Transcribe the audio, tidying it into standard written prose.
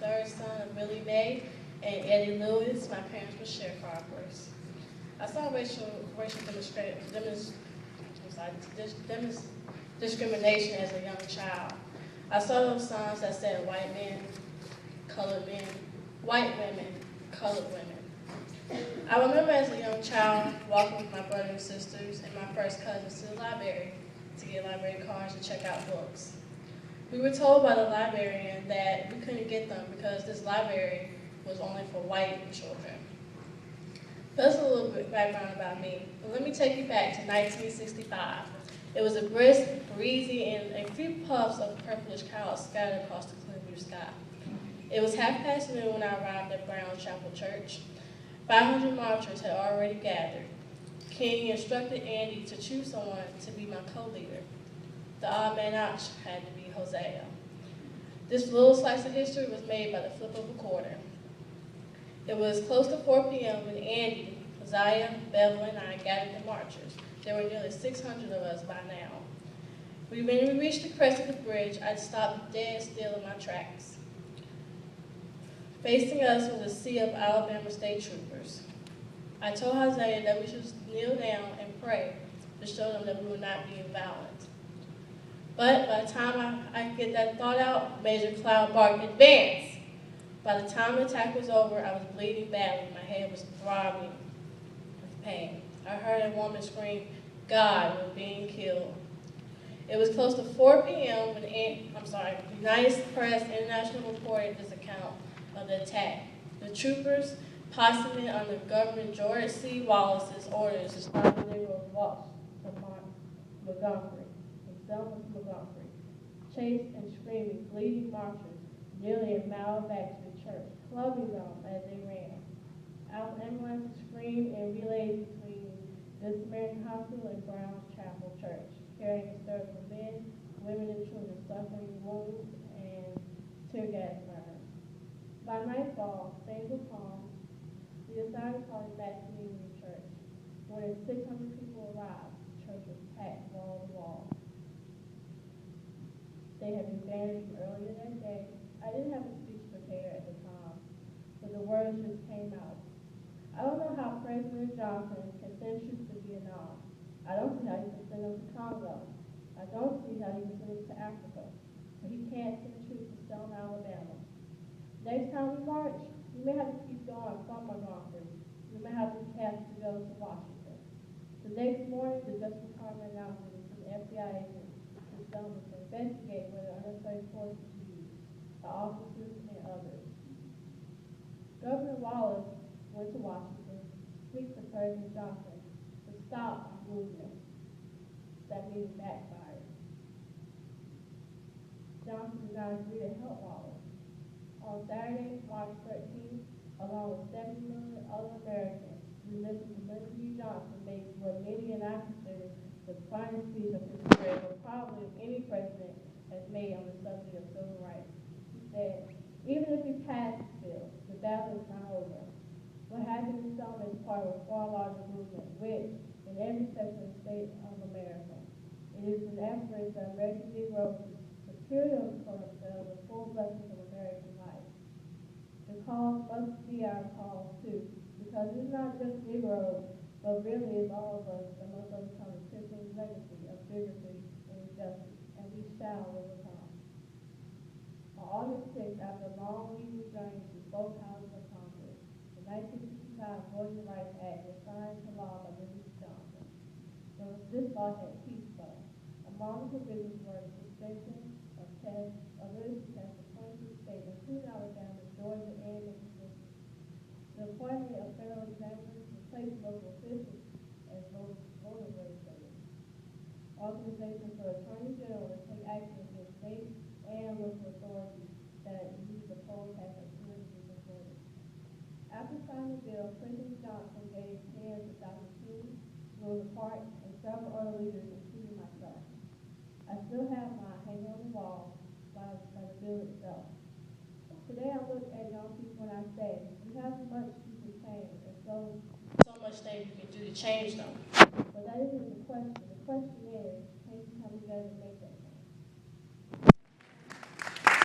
third son of Billy May and Eddie Lewis. My parents were sharecroppers. I saw discrimination as a young child. I saw those signs that said white men, colored men, white women, colored women. I remember as a young child walking with my brothers and sisters and my first cousins to the library to get library cards and check out books. We were told by the librarian that we couldn't get them because this library was only for white children. That's a little bit background about me, but let me take you back to 1965. It was a brisk, breezy, and a few puffs of purplish clouds scattered across the clear blue sky. It was noon when I arrived at Brown Chapel Church. 500 marchers had already gathered. King instructed Andy to choose someone to be my co-leader. The odd man out had to be Hosea. This little slice of history was made by the flip of a quarter. It was close to 4 p.m. when Andy, Hosea, Bevel, and I gathered the marchers. There were nearly 600 of us by now. When we reached the crest of the bridge, I stopped dead still in my tracks. Facing us was a sea of Alabama state troopers. I told Hosea that we should kneel down and pray to show them that we were not being violent. But by the time I could get that thought out, Major Cloud barked, "Advance!" By the time the attack was over, I was bleeding badly. My head was throbbing with pain. I heard a woman scream, "God, we're being killed." It was close to 4 p.m. when United Press International reported this account of the attack. The troopers, possibly under Governor George C. Wallace's orders, to stop the Negro walks from Montgomery, from Selma to Montgomery, chased and screaming, bleeding marchers nearly a mile back to the church, clubbing them as they ran. Ambulances screamed and relayed between the Samaritan Hospital and Brown Chapel Church, carrying hysterical men, women, and children suffering wounds and tear gas burns. By nightfall, things were calm. The assigned party massed in the church. More than 600 people arrived. The church was packed wall to wall. They had been banished earlier that day. I didn't have a speech prepared at the time, but the words just came out. I don't know how President Johnson can send troops to Vietnam. I don't see how he can send them to Congo. I don't see how he can send them to Africa. But he can't send troops to Selma, Alabama. Next time we march, we may have to keep going from Montgomery. We may have to go to Washington. The next morning, the Justice Department announced it to the FBI agents to Selma to investigate whether unnecessary force was used by officers and others. Governor Wallace went to Washington to speak to President Johnson to stop the movement. That means backfired. Johnson did not agree to help Wallace. On Saturday, March 13th, along with 70 million other Americans, we listened to Lyndon B. Johnson make what many and I consider the finest speech of his career, but probably of any president has made on the subject of civil rights. He said, "Even if we pass this bill, the battle is not over. What happened in Selma is part of a far larger movement, which, in every section of the state of America, it is an effort that American Negroes to secure for themselves the full blessings of American life. The cause must be our cause too, because it's not just Negroes, but really it's all of us that must overcome the crippling legacy of bigotry and injustice, and we shall overcome." On August 6th, after a long evening journey through both houses of Congress, the 1965 Voting Rights Act was signed into law by Lyndon Johnson. This law had teeth though. Among the provisions were the suspension of literacy tests for 22 states, including Alabama, Georgia, and Mississippi. The appointment of federal examiners to replace local officials as voter legislators. Authorization for the Attorney General to take action against state and local authorities that use the poll tax as politically supported. After signing the bill, President Johnson gave hands to Dr. King, Rosa Parks, and several other leaders, including myself. I still have mine hanging on the wall by the bill itself. Today I look at young people and I say, we have much you can change, and so much things you can do to change them. But that isn't the question.